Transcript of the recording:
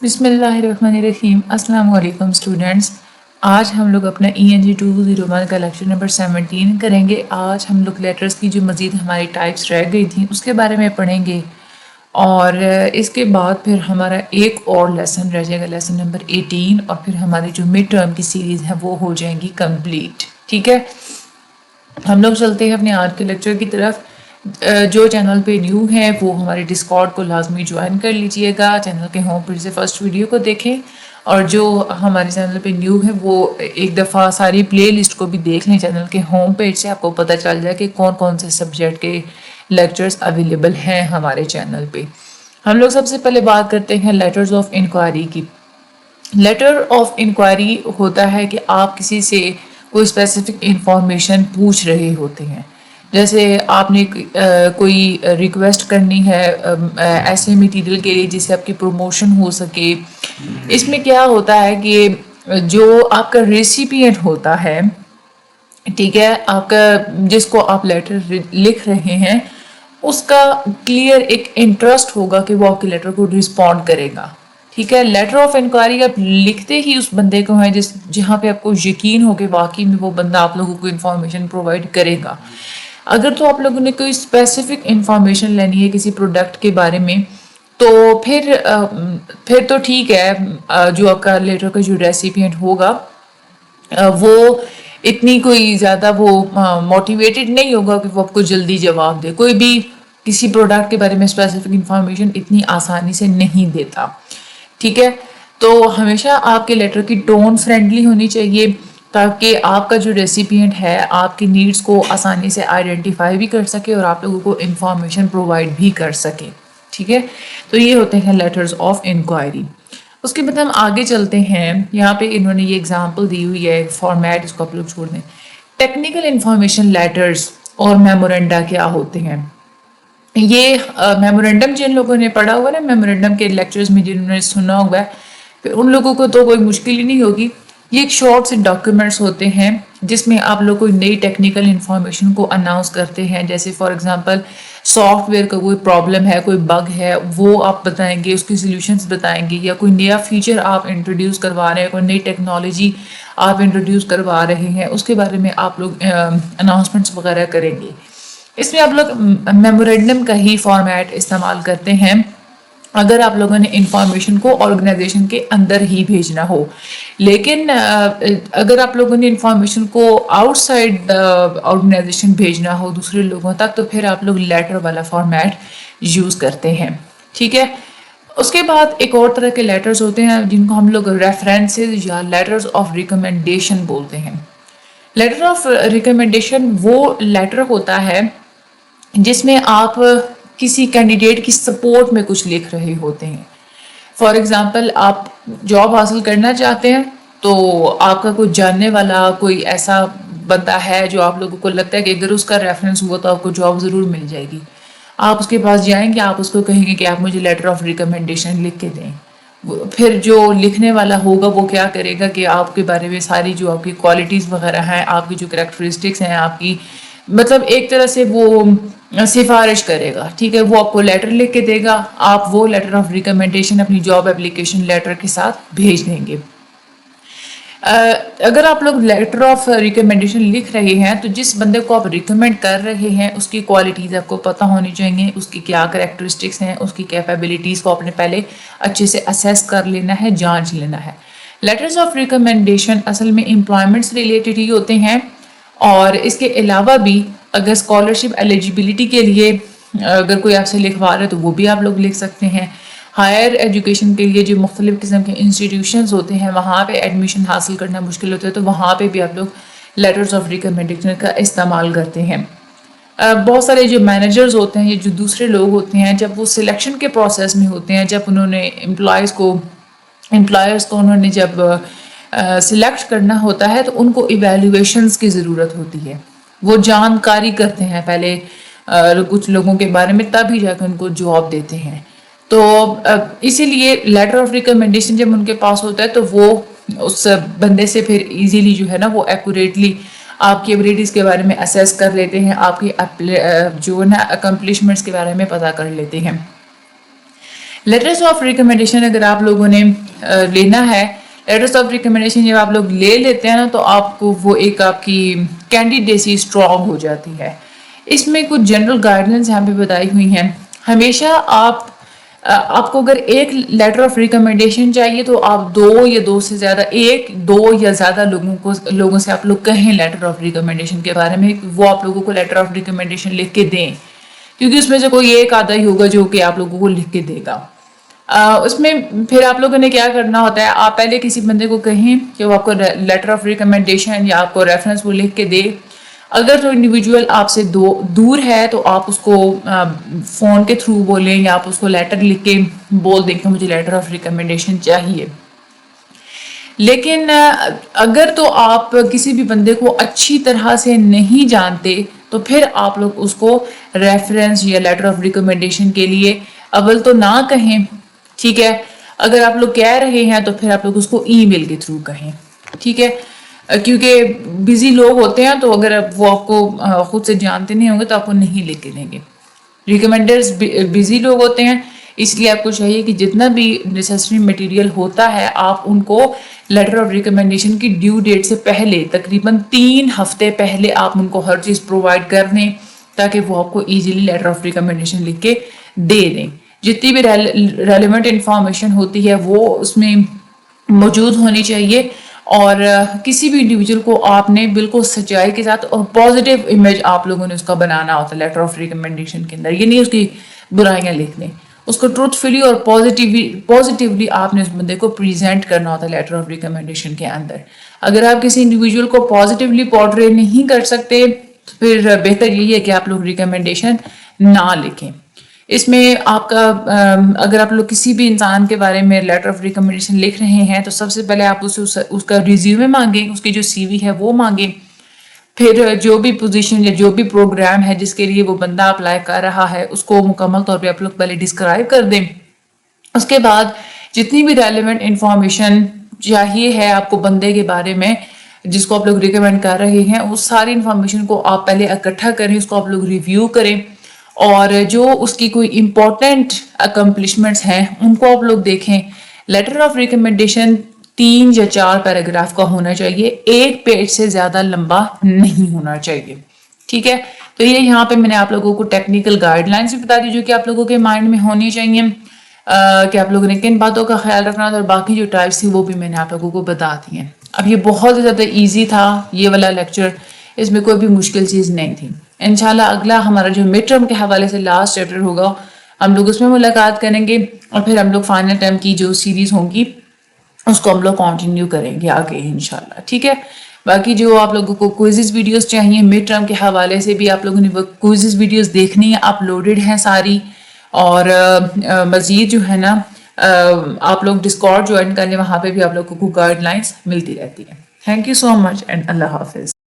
بسم اللہ الرحمن الرحیم. السلام علیکم اسٹوڈنٹس. آج ہم لوگ اپنا ENG 201 کا لیکچر نمبر 17 کریں گے. آج ہم لوگ لیٹرز کی جو مزید ہماری ٹائپس رہ گئی تھیں اس کے بارے میں پڑھیں گے، اور اس کے بعد پھر ہمارا ایک اور لیسن رہ جائے گا، لیسن نمبر 18، اور پھر ہماری جو مڈ ٹرم کی سیریز ہے وہ ہو جائیں گی کمپلیٹ. ٹھیک ہے، ہم لوگ چلتے ہیں اپنے آج کے لیکچر کی طرف. جو چینل پہ نیو ہے وہ ہمارے ڈسکارڈ کو لازمی جوائن کر لیجئے گا. چینل کے ہوم پیج سے فرسٹ ویڈیو کو دیکھیں، اور جو ہمارے چینل پہ نیو ہے وہ ایک دفعہ ساری پلے لسٹ کو بھی دیکھ لیں. چینل کے ہوم پیج سے آپ کو پتہ چل جائے کہ کون کون سے سبجیکٹ کے لیکچرز اویلیبل ہیں ہمارے چینل پہ. ہم لوگ سب سے پہلے بات کرتے ہیں لیٹرز آف انکوائری کی. لیٹر آف انکوائری ہوتا ہے کہ آپ کسی سے کوئی اسپیسیفک انفارمیشن پوچھ رہے ہوتے ہیں. جیسے آپ نے کوئی ریکویسٹ کرنی ہے ایسے میٹیریل کے لیے جس سے آپ کی پروموشن ہو سکے. اس میں کیا ہوتا ہے کہ جو آپ کا ریسیپینٹ ہوتا ہے، ٹھیک ہے، آپ کا جس کو آپ لیٹر لکھ رہے ہیں، اس کا کلیئر ایک انٹرسٹ ہوگا کہ وہ آپ کے لیٹر کو رسپونڈ کرے گا. ٹھیک ہے، لیٹر آف انکوائری آپ لکھتے ہی اس بندے کو ہیں جہاں پہ آپ کو یقین ہو کہ واقعی میں وہ بندہ آپ لوگوں کو انفارمیشن پرووائڈ کرے گا. اگر تو آپ لوگوں نے کوئی اسپیسیفک انفارمیشن لینی ہے کسی پروڈکٹ کے بارے میں، تو پھر تو ٹھیک ہے، جو آپ کا لیٹر کا جو ریسیپینٹ ہوگا وہ اتنی کوئی زیادہ وہ موٹیویٹڈ نہیں ہوگا کہ وہ آپ کو جلدی جواب دے. کوئی بھی کسی پروڈکٹ کے بارے میں اسپیسیفک انفارمیشن اتنی آسانی سے نہیں دیتا. ٹھیک ہے، تو ہمیشہ آپ کے لیٹر کی ٹون فرینڈلی ہونی چاہیے تاکہ آپ کا جو ریسیپینٹ ہے آپ کی نیڈز کو آسانی سے آئیڈینٹیفائی بھی کر سکے اور آپ لوگوں کو انفارمیشن پرووائڈ بھی کر سکے. ٹھیک ہے، تو یہ ہوتے ہیں لیٹرز آف انکوائری. اس کے بعد ہم آگے چلتے ہیں. یہاں پہ انہوں نے یہ ایگزامپل دی ہوئی ہے، فارمیٹ اس کو آپ لوگ چھوڑ دیں. ٹیکنیکل انفارمیشن لیٹرز اور میمورنڈا کیا ہوتے ہیں؟ یہ میمورنڈم جن لوگوں نے پڑھا ہوا نا، میمورنڈم کے لیکچرز میں جنہوں نے سنا ہوا ہے، پھر ان لوگوں کو تو کوئی مشکل ہی نہیں ہوگی. یہ ایک شارٹ سے ڈاکیومنٹس ہوتے ہیں جس میں آپ لوگ کوئی نئی ٹیکنیکل انفارمیشن کو اناؤنس کرتے ہیں. جیسے فار ایگزامپل سافٹ ویئر کا کوئی پرابلم ہے، کوئی بگ ہے، وہ آپ بتائیں گے، اس کی سلیوشنز بتائیں گے، یا کوئی نیا فیچر آپ انٹروڈیوس کروا رہے ہیں، کوئی نئی ٹیکنالوجی آپ انٹروڈیوس کروا رہے ہیں، اس کے بارے میں آپ لوگ اناؤنسمنٹس وغیرہ کریں گے. اس میں آپ لوگ میمورنڈم کا ہی فارمیٹ استعمال کرتے ہیں اگر آپ لوگوں نے انفارمیشن کو آرگنائزیشن کے اندر ہی بھیجنا ہو. لیکن اگر آپ لوگوں نے انفارمیشن کو آؤٹ سائڈ آرگنائزیشن بھیجنا ہو دوسرے لوگوں تک، تو پھر آپ لوگ لیٹر والا فارمیٹ یوز کرتے ہیں. ٹھیک ہے، اس کے بعد ایک اور طرح کے لیٹرز ہوتے ہیں جن کو ہم لوگ ریفرنسز یا لیٹرز آف ریکمنڈیشن بولتے ہیں. لیٹر آف ریکمنڈیشن وہ لیٹر ہوتا ہے جس میں آپ کسی کینڈیڈیٹ کی سپورٹ میں کچھ لکھ رہے ہوتے ہیں. فار ایگزامپل آپ جاب حاصل کرنا چاہتے ہیں، تو آپ کا کوئی جاننے والا کوئی ایسا بندہ ہے جو آپ لوگوں کو لگتا ہے کہ اگر اس کا ریفرنس ہوا تو آپ کو جاب ضرور مل جائے گی. آپ اس کے پاس جائیں گے، آپ اس کو کہیں گے کہ آپ مجھے لیٹر آف ریکمنڈیشن لکھ کے دیں. پھر جو لکھنے والا ہوگا وہ کیا کرے گا کہ آپ کے بارے میں ساری جو آپ کی کوالٹیز وغیرہ ہیں، آپ کی جو کریکٹرسٹکس ہیں، آپ کی مطلب ایک طرح سے وہ سفارش کرے گا. ٹھیک ہے، وہ آپ کو لیٹر لکھ کے دے گا، آپ وہ لیٹر آف ریکمنڈیشن اپنی جاب اپلیکیشن لیٹر کے ساتھ بھیج دیں گے. اگر آپ لوگ لیٹر آف ریکمنڈیشن لکھ رہے ہیں تو جس بندے کو آپ ریکمینڈ کر رہے ہیں اس کی کوالٹیز آپ کو پتہ ہونی چاہیے، اس کی کیا کریکٹرسٹکس ہیں، اس کی کیپیبلٹیز کو آپ نے پہلے اچھے سے اسیس کر لینا ہے، جانچ لینا ہے. لیٹرز آف ریکمنڈیشن اصل میں امپلائمنٹ سے ریلیٹڈ ہی ہوتے ہیں، اور اس کے علاوہ بھی اگر اسکالرشپ ایلیجیبلٹی کے لیے اگر کوئی آپ سے لکھوا رہا ہے تو وہ بھی آپ لوگ لکھ سکتے ہیں. ہائر ایجوکیشن کے لیے جو مختلف قسم کے انسٹیٹیوشنز ہوتے ہیں وہاں پہ ایڈمیشن حاصل کرنا مشکل ہوتا ہے، تو وہاں پہ بھی آپ لوگ لیٹرز آف ریکمنڈیشن کا استعمال کرتے ہیں. بہت سارے جو مینیجرز ہوتے ہیں یا جو دوسرے لوگ ہوتے ہیں، جب وہ سلیکشن کے پروسیس میں ہوتے ہیں، جب انہوں نے امپلائرز کو انہوں نے جب سلیکٹ کرنا ہوتا ہے، تو ان کو ایویلیویشنز کی ضرورت ہوتی ہے. وہ جانکاری کرتے ہیں پہلے کچھ لوگوں کے بارے میں، تبھی جا کے ان کو جاب دیتے ہیں. تو اسی لیے لیٹر آف ریکمنڈیشن جب ان کے پاس ہوتا ہے تو وہ اس بندے سے پھر ایزیلی جو ہے نا وہ ایکوریٹلی آپ کی ایبلٹیز کے بارے میں اسیس کر لیتے ہیں، آپ کی جو ہے نا اکمپلشمنٹس کے بارے میں پتہ کر لیتے ہیں. لیٹرس آف ریکمنڈیشن اگر آپ لوگوں نے لینا ہے، لیٹرس آف ریکمنڈیشن جب آپ لوگ لے لیتے ہیں نا تو آپ کو وہ ایک آپ کی کینڈیڈیسی اسٹرانگ ہو جاتی ہے. اس میں کچھ جنرل گائیڈ لائنس یہاں پہ بتائی ہوئی ہیں. ہمیشہ آپ کو اگر ایک لیٹر آف ریکمنڈیشن چاہیے تو آپ دو یا دو سے زیادہ، ایک دو یا زیادہ لوگوں سے آپ لوگ کہیں لیٹر آف ریکمنڈیشن کے بارے میں، وہ آپ لوگوں کو لیٹر آف ریکمنڈیشن لکھ کے دیں، کیونکہ اس میں سے کوئی ایک آدھا ہی ہوگا جو کہ آپ لوگوں کو لکھ کے دے گا. اس میں پھر آپ لوگوں نے کیا کرنا ہوتا ہے، آپ پہلے کسی بندے کو کہیں کہ وہ آپ کو لیٹر آف ریکمنڈیشن یا آپ کو ریفرنس وہ لکھ کے دے. اگر تو انڈیویجول آپ سے دور ہے تو آپ اس کو فون کے تھرو بولیں یا آپ اس کو لیٹر لکھ کے بول دیں کہ مجھے لیٹر آف ریکمنڈیشن چاہیے. لیکن اگر تو آپ کسی بھی بندے کو اچھی طرح سے نہیں جانتے تو پھر آپ لوگ اس کو ریفرنس یا لیٹر آف ریکمنڈیشن کے لیے اول تو نہ کہیں، ٹھیک ہے. اگر آپ لوگ کہہ رہے ہیں تو پھر آپ لوگ اس کو ای میل کے تھرو کہیں، ٹھیک ہے. کیونکہ بزی لوگ ہوتے ہیں تو اگر وہ آپ کو خود سے جانتے نہیں ہوں گے تو آپ کو نہیں لکھ کے دیں گے. ریکمینڈرز بزی لوگ ہوتے ہیں، اس لیے آپ کو چاہیے کہ جتنا بھی نیسیسری مٹیریل ہوتا ہے آپ ان کو لیٹر آف ریکمنڈیشن کی ڈیو ڈیٹ سے پہلے تقریباً 3 ہفتے پہلے آپ ان کو ہر چیز پرووائڈ کر دیں تاکہ وہ آپ کو ایزیلی لیٹر آف ریکمنڈیشن لکھ کے دے دیں. جتنی بھی ریلیونٹ انفارمیشن ہوتی ہے وہ اس میں موجود ہونی چاہیے، اور کسی بھی انڈیویجول کو آپ نے بالکل سچائی کے ساتھ اور پازیٹیو امیج آپ لوگوں نے اس کا بنانا ہوتا ہے لیٹر آف ریکمنڈیشن کے اندر. یہ نہیں اس کی برائیاں لکھ لیں، اس کو ٹروتھفلی اور پازیٹیولی آپ نے اس بندے کو پریزنٹ کرنا ہوتا ہے لیٹر آف ریکمنڈیشن کے اندر. اگر آپ کسی انڈیویجول کو پازیٹیولی پورٹری نہیں کر سکتے تو پھر بہتر یہی ہے کہ آپ لوگ ریکمنڈیشن نہ لکھیں. اس میں آپ کا اگر آپ لوگ کسی بھی انسان کے بارے میں لیٹر آف ریکمنڈیشن لکھ رہے ہیں تو سب سے پہلے آپ اس کا ریزیومے مانگیں، اس کی جو سی وی ہے وہ مانگیں. پھر جو بھی پوزیشن یا جو بھی پروگرام ہے جس کے لیے وہ بندہ اپلائی کر رہا ہے اس کو مکمل طور پہ آپ لوگ پہلے ڈسکرائب کر دیں. اس کے بعد جتنی بھی ریلیونٹ انفارمیشن چاہیے ہے آپ کو بندے کے بارے میں جس کو آپ لوگ ریکمینڈ کر رہے ہیں، اس ساری انفارمیشن کو آپ پہلے اکٹھا کریں، اس کو آپ لوگ ریویو کریں، اور جو اس کی کوئی امپورٹنٹ اکمپلشمنٹس ہیں ان کو آپ لوگ دیکھیں. لیٹر آف ریکمنڈیشن 3 یا 4 پیراگراف کا ہونا چاہیے، 1 پیج سے زیادہ لمبا نہیں ہونا چاہیے، ٹھیک ہے. تو یہ یہاں پہ میں نے آپ لوگوں کو ٹیکنیکل گائیڈ لائنس بھی بتا دی جو کہ آپ لوگوں کے مائنڈ میں ہونی چاہیے کہ آپ لوگوں نے کن باتوں کا خیال رکھنا تھا، اور باقی جو ٹائپس تھی وہ بھی میں نے آپ لوگوں کو بتا دی ہیں. اب یہ بہت زیادہ ایزی تھا یہ والا لیکچر، اس میں کوئی بھی مشکل چیز نہیں تھی. انشاءاللہ اگلا ہمارا جو مڈ ٹرم کے حوالے سے لاسٹ چیپٹر ہوگا ہم لوگ اس میں ملاقات کریں گے، اور پھر ہم لوگ فائنل ٹرم کی جو سیریز ہوں گی اس کو ہم لوگ کنٹینیو کریں گے آگے انشاءاللہ، ٹھیک ہے. باقی جو آپ لوگوں کو کوئزز ویڈیوز چاہیے مڈ ٹرم کے حوالے سے بھی آپ لوگوں نے وہ کوئزز ویڈیوز دیکھنی ہے، اپلوڈڈ ہیں ساری. اور مزید جو ہے نا آپ لوگ ڈسکارڈ جوائن کر لیں، وہاں پہ بھی آپ لوگوں کو گائیڈ لائنس ملتی رہتی ہیں. Thank you so much and اللہ حافظ.